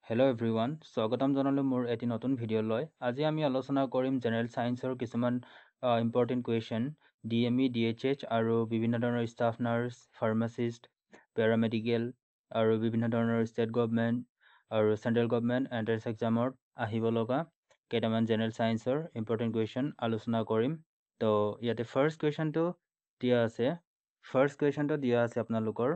Hello everyone, স্বাগতম জনালো মোৰ এটি নতুন ভিডিঅ'লৈ। আজি আমি আলোচনা কৰিম জেনেৰেল সায়েন্সৰ কিছুমান ইম্পৰ্টেণ্ট কুৱেশ্যন DME, DHH আৰু বিভিন্ন ধৰণৰ ষ্টাফ নাৰ্ছ, ফাৰ্মাচিষ্ট, পেৰামেডিকেল আৰু বিভিন্ন ধৰণৰ ষ্টেট গভৰ্ণমেণ্ট আৰু চেণ্ট্ৰেল গভৰ্ণমেণ্ট এণ্ট্ৰেন্স এক্সামত আহিব লগা কেইটামান জেনেৰেল সায়েন্সৰ ইম্পৰ্টেণ্ট কুৱেশ্যন আলোচনা কৰিম। তো ইয়াতে ফাৰ্ষ্ট কুৱেশ্যনটো দিয়া আছে আপোনালোকৰ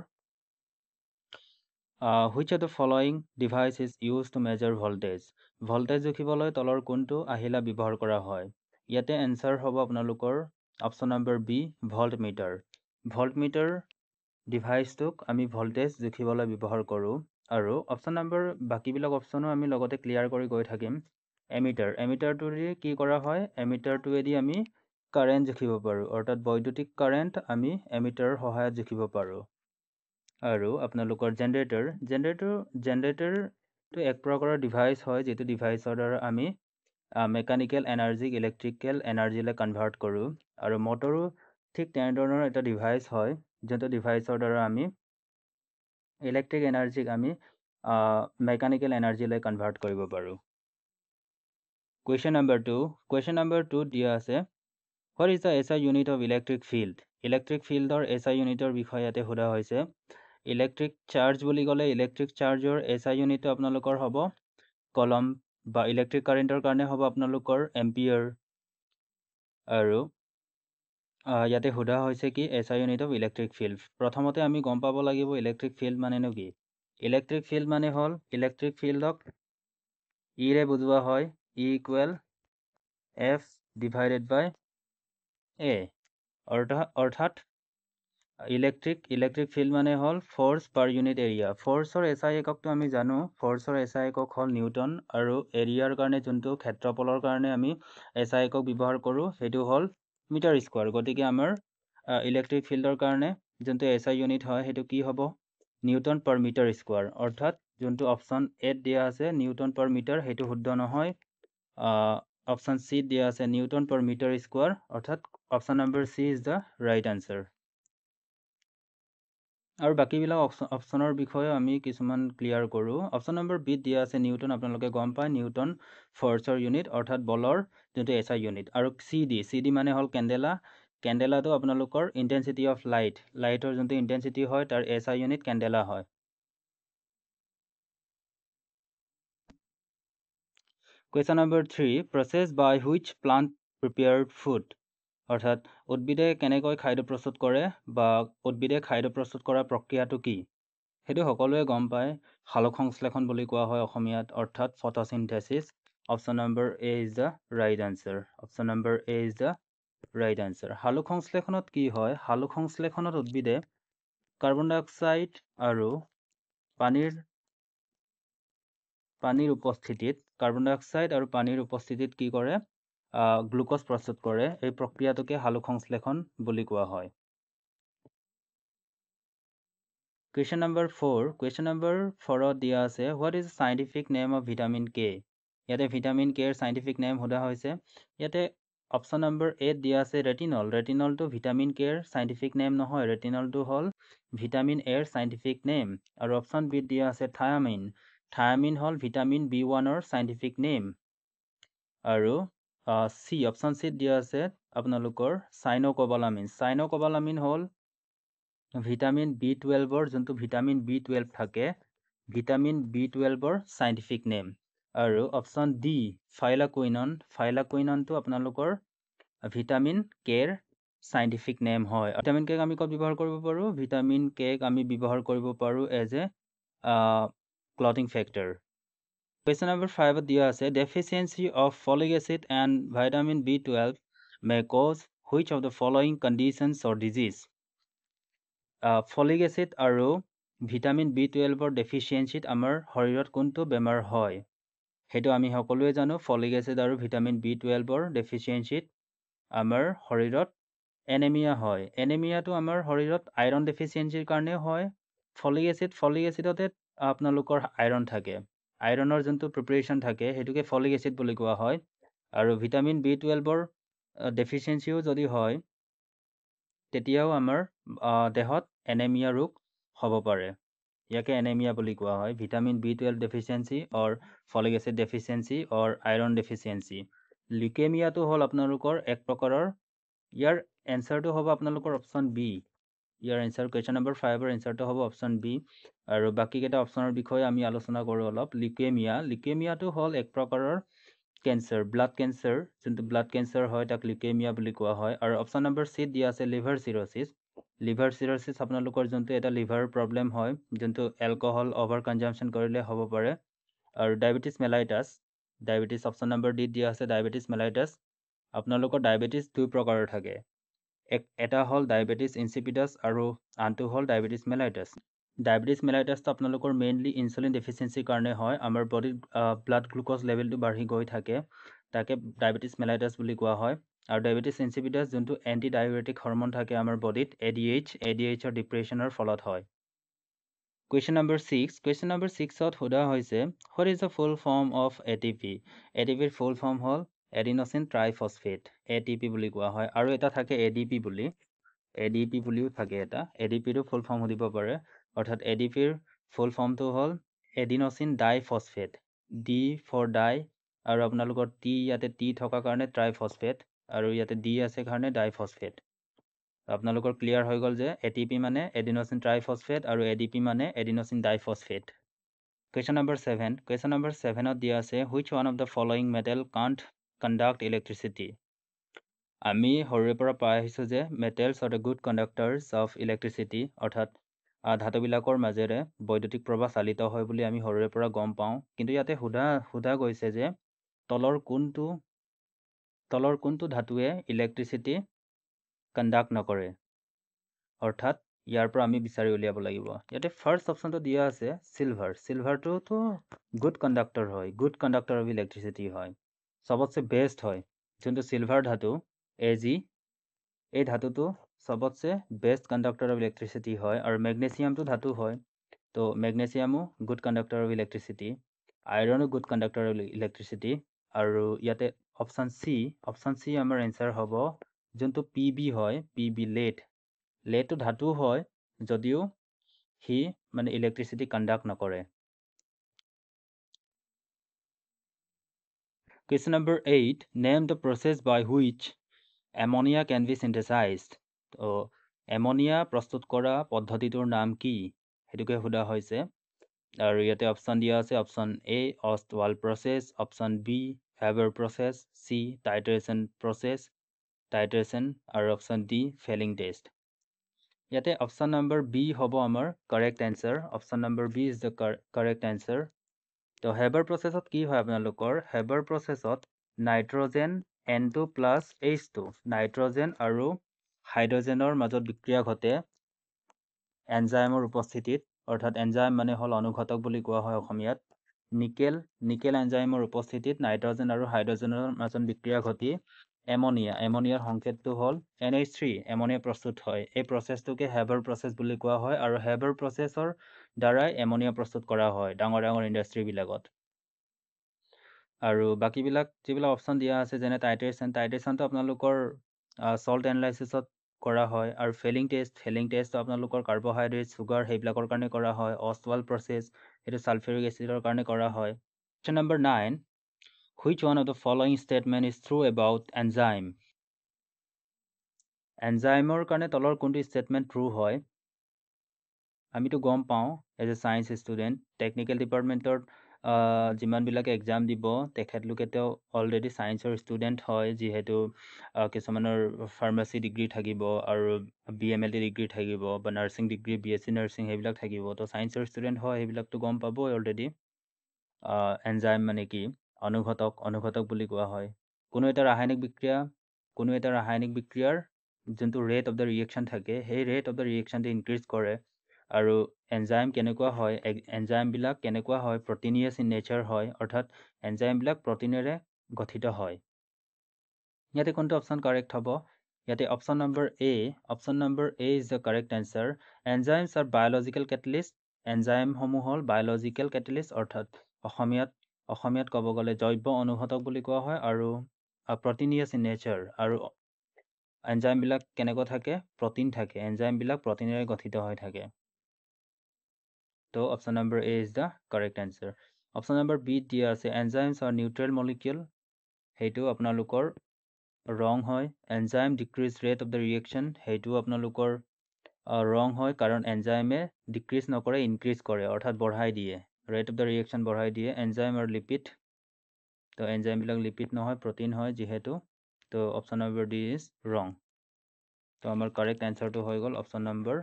which of the following device is used to measure voltage? Voltage জুখিবলৈ তলৰ কোনটো আহিলা ব্যৱহাৰ কৰা হয়? ইয়াতে এনসাৰ হ'ব আপোনালোকৰ option number B voltmeter. Voltmeter ডিভাইচটোক আমি ভল্টেজ জুখিবলৈ ব্যৱহাৰ কৰোঁ আৰু অপশ্যন নম্বৰ বাকীবিলাক অপশ্যনো আমি লগতে ক্লিয়াৰ কৰি গৈ থাকিম। এমিটাৰটোৰে কি কৰা হয়? এমিটাৰটোৱেদি আমি কাৰেণ্ট জুখিব পাৰোঁ, অৰ্থাৎ বৈদ্যুতিক কাৰেণ্ট আমি এমিটাৰৰ সহায়ত জুখিব পাৰোঁ। আৰু আপোনালোকৰ জেনেৰেটৰটো এক প্ৰকাৰৰ ডিভাইচ হয় যিটো ডিভাইচৰ দ্বাৰা আমি মেকানিকেল এনাৰ্জিক ইলেক্ট্ৰিকেল এনাৰ্জিলৈ কনভাৰ্ট কৰোঁ আৰু মটৰো ঠিক তেনেধৰণৰ এটা ডিভাইচ হয় যোনটো ডিভাইচৰ দ্বাৰা আমি ইলেক্ট্ৰিক এনাৰ্জিক আমি মেকানিকেল এনাৰ্জিলৈ কনভাৰ্ট কৰিব পাৰোঁ। কুৱেশ্যন নম্বৰ 2 দিয়া আছে What is the SI unit of electric field? Electric ফিল্ডৰ SI ইউনিটৰ বিষয়ে ইয়াতে সোধা হৈছে। ইলেক্ট্ৰিক চাৰ্জ বুলি ক'লে ইলেক্ট্ৰিক চাৰ্জৰ SI ইউনিটটো আপোনালোকৰ হ'ব কলম বা ইলেক্ট্ৰিক কাৰেণ্টৰ কাৰণে হ'ব আপোনালোকৰ এম্পিয়াৰ আৰু ইয়াতে সোধা হৈছে কি SI unit of electric field. প্ৰথমতে আমি গম পাব লাগিব ইলেক্ট্ৰিক ফিল্ড মানেনো কি। ইলেক্ট্ৰিক ফিল্ড মানে হ'ল ইলেক্ট্ৰিক ফিল্ডক ইৰে বুজোৱা হয় E = F divided by A অৰ্থাৎ ইলেক্ট্ৰিক ফিল্ড মানে হ'ল ফ'ৰ্চ পাৰ ইউনিট এৰিয়া। ফ'ৰ্চৰ SI এককটো আমি জানো, ফ'ৰ্চৰ SI একক হ'ল নিউটন আৰু এৰিয়াৰ কাৰণে যোনটো ক্ষেত্ৰফলৰ কাৰণে আমি SI একক ব্যৱহাৰ কৰোঁ সেইটো হ'ল মিটাৰ স্কোৱাৰ। গতিকে আমাৰ ইলেক্ট্ৰিক ফিল্ডৰ কাৰণে যোনটো SI ইউনিট হয় সেইটো কি হ'ব? নিউটন পাৰ মিটাৰ স্কোৱাৰ। অৰ্থাৎ যোনটো অপশ্যন এত দিয়া আছে নিউটন পাৰ মিটাৰ সেইটো শুদ্ধ নহয়। অপশ্যন চিত দিয়া আছে নিউটন পাৰ মিটাৰ স্কোৱাৰ, অৰ্থাৎ option number C is the right answer. আৰু বাকীবিলাক অপশ্যনৰ বিষয়ে আমি কিছুমান ক্লিয়াৰ কৰোঁ। অপশ্যন নম্বৰ বিত দিয়া আছে নিউটন, আপোনালোকে গম পায় নিউটন ফ'ৰ্চৰ ইউনিট অৰ্থাৎ বলৰ যোনটো SI ইউনিট। আৰু চি ডি মানে হ'ল কেণ্ডেলা। কেণ্ডেলাটো আপোনালোকৰ ইণ্টেনচিটি অফ লাইটৰ যোনটো ইণ্টেনচিটি হয় তাৰ SI ইউনিট কেণ্ডেলা হয়। Question number 3 process by which plant prepared food, অৰ্থাৎ উদ্ভিদে কেনেকৈ খাদ্য প্ৰস্তুত কৰে বা উদ্ভিদে খাদ্য প্ৰস্তুত কৰাৰ প্ৰক্ৰিয়াটো কি? সেইটো সকলোৱে গম পায়, সালোক সংশ্লেষণ বুলি কোৱা হয় অসমীয়াত, অৰ্থাৎ photosynthesis. Option number A is the right answer. সালোক সংশ্লেষণত কি হয়? সালোক সংশ্লেষণত উদ্ভিদে কাৰ্বন ডাই অক্সাইড আৰু পানীৰ উপস্থিতিত কি কৰে? গ্লুক'জ প্ৰস্তুত কৰে। এই প্ৰক্ৰিয়াটোকে সালোক সংশ্লেষণ বুলি কোৱা হয়। কুৱেশ্যন নম্বৰ 4 দিয়া আছে what is scientific name of vitamin K. ইয়াতে ভিটামিন কেৰ চাইণ্টিফিক নেম সোধা হৈছে। ইয়াতে অপশ্যন নম্বৰ এত দিয়া আছে ৰেটিনল। ৰেটিনলটো ভিটামিন কেৰ চাইণ্টিফিক নেম নহয়, ৰেটিনলটো হ'ল ভিটামিন এৰ চাইণ্টিফিক নেম। আৰু অপশ্যন বিত দিয়া আছে থায়ামিন। থায়ামিন হ'ল ভিটামিন B1ৰ চাইণ্টিফিক নেম। আৰু অপশ্যন চিত দিয়া আছে আপোনালোকৰ চাইনোকোবালামিন। চাইনোকোবালামিন হ'ল ভিটামিন B12ৰ যোনটো ভিটামিন B12 থাকে, ভিটামিন B12ৰ চাইণ্টিফিক নেম। আৰু অপশ্যন ডি ফাইলাকুইননটো আপোনালোকৰ ভিটামিন কেৰ চাইণ্টিফিক নেম হয়। ভিটামিন কেক আমি ক'ত ব্যৱহাৰ কৰিব পাৰোঁ? ভিটামিন কেক আমি ব্যৱহাৰ কৰিব পাৰোঁ as a clotting factor. Question number 5 দিয়া আছে deficiency of folic acid and vitamin B12 may cause which of the following conditions or disease. Folic acid আৰু ভিটামিন B12ৰ ডেফিচিয়েঞ্চিত আমাৰ শৰীৰত কোনটো বেমাৰ হয়? সেইটো আমি সকলোৱে জানো, ফলিক এচিড আৰু ভিটামিন B12ৰ ডেফিচিয়েঞ্চিত আমাৰ শৰীৰত এনেমিয়া হয়। এনেমিয়াটো আমাৰ শৰীৰত আইৰণ ডেফিচিয়েঞ্চিৰ কাৰণেও হয়। ফলিক এচিডতে আপোনালোকৰ আইৰণ থাকে। আইৰণৰ যোনটো প্ৰিপাৰেশ্যন থাকে সেইটোকে ফলিক এচিড বুলি কোৱা হয়। আৰু ভিটামিন B12ৰ ডেফিচিয়েঞ্চিও যদি হয় তেতিয়াও আমাৰ দেহত এনেমিয়া ৰোগ হ'ব পাৰে। ইয়াকে এনেমিয়া বুলি কোৱা হয় ভিটামিন B12 ডেফিচিয়েঞ্চি অৰ ফলিক এচিড ডেফিচিয়েঞ্চি অৰ আইৰণ ডেফিচিয়েঞ্চি লিউকেমিয়াটো হ'ল আপোনালোকৰ এক প্ৰকাৰৰ ইয়াৰ এনচাৰটো হ'ব আপোনালোকৰ অপশ্যন বি ইয়াৰ এনচাৰ কুৱেশ্যন নম্বৰ 5ৰ এনচাৰটো হ'ব অপশ্যন বি আৰু বাকীকেইটা অপশ্যনৰ বিষয়ে আমি আলোচনা কৰোঁ অলপ লিউকেমিয়াটো হ'ল এক প্ৰকাৰৰ কেঞ্চাৰ ব্লাড কেঞ্চাৰ যোনটো ব্লাড কেঞ্চাৰ হয় তাক লিউকেমিয়া বুলি কোৱা হয় আৰু অপশ্যন নম্বৰ চিত দিয়া আছে লিভাৰ চিৰচিছ আপোনালোকৰ যোনটো এটা লিভাৰ প্ৰব্লেম হয় যোনটো এলকহল অভাৰ কনজাম্পশ্যন কৰিলে হ'ব পাৰে আৰু ডায়েবেটিছ অপশ্যন নম্বৰ ডিত দিয়া আছে ডায়েবেটিছ মেলাইটাছ আপোনালোকৰ ডায়েবেটিছ দুই প্ৰকাৰৰ থাকে এটা হ'ল ডায়েবেটিছ ইনচিপিটাছ আৰু আনটো হ'ল ডায়েবেটিছ মেলাইটাছ ডায়েবেটিছ মেলাইটাছটো আপোনালোকৰ মেইনলি ইনচুলিন ডেফিচিয়েঞ্চিৰ কাৰণে হয় আমাৰ বডিত ব্লাড গ্লুক'জ লেভেলটো বাঢ়ি গৈ থাকে তাকে ডায়েবেটিছ মেলাইটাছ বুলি কোৱা হয় আৰু ডায়েবেটিছ ইনচিপিটাছ যোনটো এণ্টি ডায়েবেটিক হৰমন থাকে আমাৰ বডিত ADHৰ ডিপ্ৰেশ্যনৰ ফলত হয় কুৱেশ্যন নম্বৰ 6ত সোধা হৈছে what is the full form of ATP ATPৰ ফুল ফৰ্ম হ'ল এডিন'চিন ট্ৰাইফছফেট ATP বুলি কোৱা হয় আৰু এটা থাকে ADP বুলিও থাকে এটা ADPৰো ফুল ফৰ্ম সুধিব পাৰে অৰ্থাৎ ADPৰ ফুল ফৰ্মটো হ'ল এডিন'চিন ডাইফছফেট D ফৰ ডাই আৰু আপোনালোকৰ ইয়াতে T থকাৰ কাৰণে ট্ৰাইফছফেট আৰু ইয়াতে D আছে কাৰণে ডাইফছফেট আপোনালোকৰ ক্লিয়াৰ হৈ গ'ল যে ATP মানে এডিন'চিন ট্ৰাইফছফেট আৰু ADP মানে এডিন'চিন ডাইফছফেট কুৱেশ্যন নম্বৰ 7ত দিয়া আছে which one of the following metal can't conduct electricity আমি সৰুৰে পৰা পাই আহিছোঁ যে metals are the good conductors of electricity অৰ্থাৎ ধাতুবিলাকৰ মাজেৰে বৈদ্যুতিক প্ৰবাহ চালিত হয় বুলি আমি সৰুৰে পৰা গম পাওঁ কিন্তু ইয়াতে সোধা গৈছে যে তলৰ কোনটো ধাতুৱে ইলেক্ট্ৰিচিটি কণ্ডাক্ট নকৰে অৰ্থাৎ ইয়াৰ পৰা আমি বিচাৰি উলিয়াব লাগিব ইয়াতে ফাৰ্ষ্ট অপশ্যনটো দিয়া আছে চিলভাৰটোতো গুড কণ্ডাক্টৰ অফ ইলেক্ট্ৰিচিটি হয় চবতছে বেষ্ট হয় যোনটো চিলভাৰ ধাতু Ag এই ধাতুটো চবতছে বেষ্ট কণ্ডাক্টৰ অফ ইলেক্ট্ৰিচিটি হয় আৰু মেগনেছিয়ামটো ধাতু হয় তো মেগনেছিয়ামো গুড কণ্ডাক্টৰ অফ ইলেক্ট্ৰিচিটি আইৰণো গুড কণ্ডাক্টৰ অফ ইলেক্ট্ৰিচিটি আৰু ইয়াতে অপশ্যন চি আমাৰ এনচাৰ হ'ব যোনটো PB হয় লেডটো ধাতু হয় যদিও সি মানে ইলেক্ট্ৰিচিটি কণ্ডাক্ট নকৰে Question number 8 name the process by which ammonia can be synthesized তো এমনিয়া প্ৰস্তুত কৰা পদ্ধতিটোৰ নাম কি সেইটোকে সোধা হৈছে আৰু ইয়াতে অপশ্যন দিয়া আছে option A Ostwald process option B Haber process C titration আৰু অপশ্যন D ফেলিং টেষ্ট ইয়াতে অপশ্যন নম্বৰ B হ'ব আমাৰ correct answer option number B is the correct answer তো হেভাৰ প্ৰচেছত কি হয় আপোনালোকৰ হেভাৰ প্ৰচেছত nitrogen N2 plus H2 nitrogen আৰু হাইড্ৰজেনৰ মাজত বিক্ৰিয়া ঘটে এনজাইমৰ উপস্থিতিত অৰ্থাৎ এনজাইম মানে হ'ল অনুঘটক বুলি কোৱা হয় অসমীয়াত নিকেল এনজাইমৰ উপস্থিতিত নাইট্ৰজেন আৰু হাইড্ৰজেনৰ মাজত বিক্ৰিয়া ঘটি এমনিয়াৰ সংকেতটো হ'ল NH3 এমনিয়া প্ৰস্তুত হয় এই প্ৰচেছটোকে হেভাৰ প্ৰচেছ বুলি কোৱা হয় আৰু হেভাৰ প্ৰচেছৰ দ্বাৰাই এমনিয়া প্ৰস্তুত কৰা হয় ডাঙৰ ইণ্ডাষ্ট্ৰীবিলাকত আৰু বাকীবিলাক যিবিলাক অপশ্যন দিয়া আছে যেনে টাইট্ৰেশ্যনটো আপোনালোকৰ চল্ট এনালাইচিছত কৰা হয় আৰু ফেলিং টেষ্টটো আপোনালোকৰ কাৰ্বহাইড্ৰেট চুগাৰ সেইবিলাকৰ কাৰণে কৰা হয় অষ্টৱাল প্ৰচেছ সেইটো ছালফিউৰিক এচিডৰ কাৰণে কৰা হয় question number 9 which one of the following statement is true about এনজাইমৰ কাৰণে তলৰ কোনটো ষ্টেটমেণ্ট ট্ৰু হয় আমিতো গম পাওঁ as a science student technical ডিপাৰ্টমেণ্টত যিমানবিলাকে এক্সাম দিব তেখেতলোকেতো অলৰেডি ছায়েন্সৰ ষ্টুডেণ্ট হয় যিহেতু কিছুমানৰ ফাৰ্মাচী ডিগ্ৰী থাকিব আৰু BMLT ডিগ্ৰী থাকিব বা নাৰ্ছিং ডিগ্ৰী BSc নাৰ্ছিং সেইবিলাক থাকিব তো ছায়েন্সৰ ষ্টুডেণ্ট হয় সেইবিলাকতো গম পাবই অলৰেডি এনজাইম মানে কি অনুঘটক বুলি কোৱা হয় কোনো এটা ৰাসায়নিক বিক্ৰিয়াৰ যোনটো ৰেট অফ দ্য ৰিয়েকশ্যন থাকে সেই ৰেট অফ দ্য ৰিয়েকশ্যনটো ইনক্ৰিজ কৰে আৰু এনজাইম কেনেকুৱা হয় এনজাইমবিলাক কেনেকুৱা হয় প্ৰটিনিয়াছ ইন নেচাৰ হয় অৰ্থাৎ এনজাইমবিলাক প্ৰটিনেৰে গঠিত হয় ইয়াতে কোনটো অপশ্যন কাৰেক্ট হ'ব ইয়াতে option number A is the correct answer enzymes are biological catalyst এনজাইমসমূহ হ'ল বায়'লজিকেল কেটেলিষ্ট অৰ্থাৎ অসমীয়াত ক'ব গ'লে জৈৱ অনুঘটক বুলি কোৱা হয় আৰু প্ৰটিনিয়াছ ইন নেচাৰ আৰু এনজাইমবিলাক কেনেকুৱা থাকে প্ৰটিন থাকে এনজাইমবিলাক প্ৰটিনেৰে গঠিত হৈ থাকে তো option number A is the correct answer. Option number B দিয়া আছে এনজাইমছ আৰ নিউট্ৰেল মলিকিউল, সেইটো আপোনালোকৰ ৰং হয়। Enzyme decrease rate of the reaction, সেইটো আপোনালোকৰ ৰং হয়, কাৰণ এনজাইমে ডিক্ৰিজ নকৰে, ইনক্ৰিজ কৰে, অৰ্থাৎ বঢ়াই দিয়ে, ৰেট অফ দ্য ৰিয়েকশ্যন বঢ়াই দিয়ে। এনজাইম আৰু লিপিড, তো এনজাইমবিলাক লিপিড নহয়, প্ৰটিন হয় যিহেতু, তো অপশ্যন নম্বৰ ডি ইজ ৰং। তো আমাৰ কাৰেক্ট এনচাৰটো হৈ গ'ল option number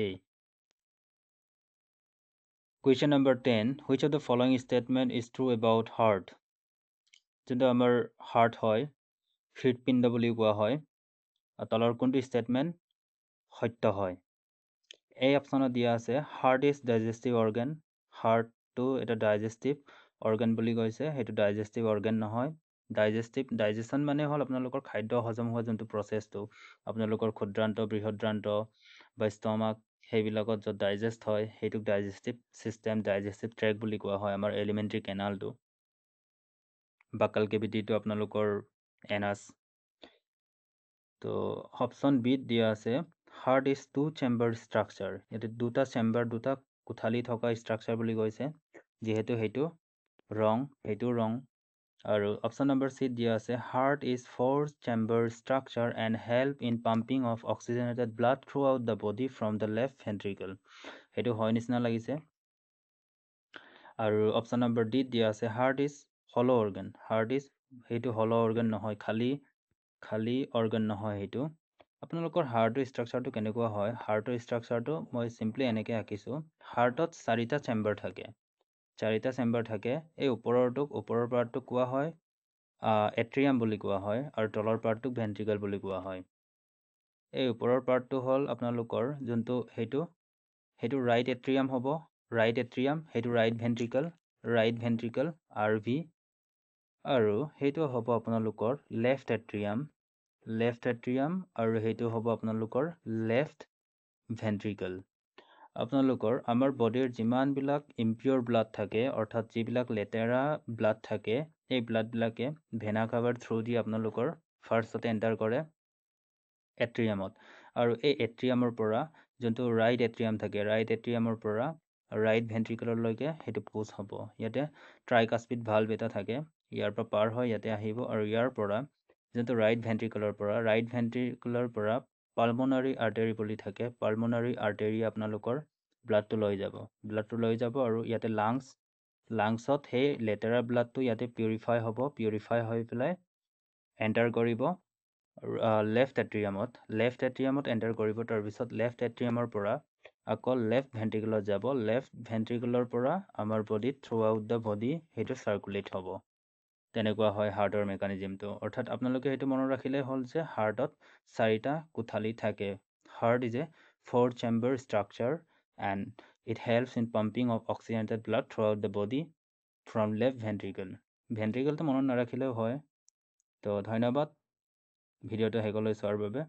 A. Question number 10, which of the following statement is true about heart? যোনটো আমাৰ হাৰ্ট হয়, হৃদপিণ্ড বুলি কোৱা হয়, তলৰ কোনটো ষ্টেটমেণ্ট সত্য হয়? এই অপশ্যনত দিয়া আছে হাৰ্ট ইজ ডাইজেষ্টিভ অৰ্গেন, হাৰ্টটো এটা ডাইজেষ্টিভ অৰ্গেন বুলি কৈছে, সেইটো ডাইজেষ্টিভ অৰ্গেন নহয়। ডাইজেশ্যন মানে হ'ল আপোনালোকৰ খাদ্য হজম হোৱা যোনটো প্ৰচেছটো, আপোনালোকৰ ক্ষুদ্ৰান্ত, বৃহদ্ৰান্ত বা ষ্টমাক, সেইবিলাকত য'ত ডাইজেষ্ট হয় সেইটোক ডাইজেষ্টিভ ছিষ্টেম, ডাইজেষ্টিভ ট্ৰেক বুলি কোৱা হয়। আমাৰ এলিমেণ্টাৰী কেনালটো, বাকাল কেভিটিটো আপোনালোকৰ এনাছ। তো অপশ্যন বিত দিয়া আছে heart is two chamber structure, ইয়াতে দুটা চেম্বাৰ, দুটা কোঠালি থকা ষ্ট্ৰাকচাৰ বুলি কৈছে, যিহেতু সেইটো ৰং, সেইটো ৰং। আৰু অপশ্যন নম্বৰ চিত দিয়া আছে heart is 4 chamber structure and help in pumping of oxygenated blood throughout the body from the left ventricle, সেইটো হয় নিচিনা লাগিছে। আৰু অপশ্যন নম্বৰ ডিত দিয়া আছে heart is hall' organ, heart is, সেইটো হল' অৰ্গেন নহয়, খালী অৰ্গেন নহয় সেইটো। আপোনালোকৰ হাৰ্টৰ ষ্ট্ৰাকচাৰটো কেনেকুৱা হয়? হাৰ্টৰ ষ্ট্ৰাকচাৰটো মই চিম্পলি এনেকৈ আঁকিছোঁ। হাৰ্টত 4টা চেম্বাৰ থাকে, 4টা চেম্বাৰ থাকে। এই ওপৰৰ পাৰ্টটোক কোৱা হয় এট্ৰিয়াম বুলি কোৱা হয়, আৰু তলৰ পাৰ্টটোক ভেন্ট্ৰিকল বুলি কোৱা হয়। এই ওপৰৰ পাৰ্টটো হ'ল আপোনালোকৰ যোনটো সেইটো ৰাইট এট্ৰিয়াম হ'ব, ৰাইট এট্ৰিয়াম, সেইটো ৰাইট ভেন্ট্ৰিকল RV, আৰু সেইটো হ'ব আপোনালোকৰ লেফ্ট এট্ৰিয়াম, আৰু সেইটো হ'ব আপোনালোকৰ লেফ্ট ভেন্ট্ৰিকল। আপোনালোকৰ আমাৰ বডিৰ যিমানবিলাক ইম্পিয়ৰ ব্লাড থাকে, অৰ্থাৎ যিবিলাক লেতেৰা ব্লাড থাকে, এই ব্লাডবিলাকে ভেনা কাভাৰ থ্ৰু দি আপোনালোকৰ ফাৰ্ষ্টতে এণ্টাৰ কৰে এট্ৰিয়ামত, আৰু এই এট্ৰিয়ামৰ পৰা যোনটো ৰাইট এট্ৰিয়াম থাকে, ৰাইট এট্ৰিয়ামৰ পৰা ৰাইট ভেন্ট্ৰিকললৈকে সেইটো পুছ হ'ব। ইয়াতে ট্ৰাইকাস্পিড ভাল্ভ এটা থাকে, ইয়াৰ পৰা পাৰ হয় ইয়াতে আহিব, আৰু ইয়াৰ পৰা যোনটো ৰাইট ভেন্ট্ৰিকলৰ পৰা পালমোনাৰী আৰ্টেৰী বুলি থাকে, পালমোনাৰী আৰ্টেৰী আপোনালোকৰ ব্লাডটো লৈ যাব, আৰু ইয়াতে লাংছত সেই লেতেৰা ব্লাডটো ইয়াতে পিউৰিফাই হৈ পেলাই এণ্টাৰ কৰিব লেফ্ট এট্ৰিয়ামত এণ্টাৰ কৰিব। তাৰপিছত লেফ্ট এট্ৰিয়ামৰ পৰা আকৌ লেফ্ট ভেন্ট্ৰিকলত যাব, লেফ্ট ভেন্ট্ৰিকলৰ পৰা আমাৰ বডিত থ্ৰু আউট দ্য বডি সেইটো চাৰ্কুলেট হ'ব। তেনেকুৱা হয় হাৰ্টৰ মেকানিজিমটো। অৰ্থাৎ আপোনালোকে সেইটো মনত ৰাখিলেই হ'ল যে হাৰ্টত 4টা কোঠালি থাকে। Heart is a 4 chamber structure and it helps in pumping of oxygenated blood throughout the body from left ventricle. ভেন্ট্ৰিকলটো মনত নাৰাখিলেও হয়। তো ধন্যবাদ ভিডিঅ'টো শেষলৈ চোৱাৰ বাবে।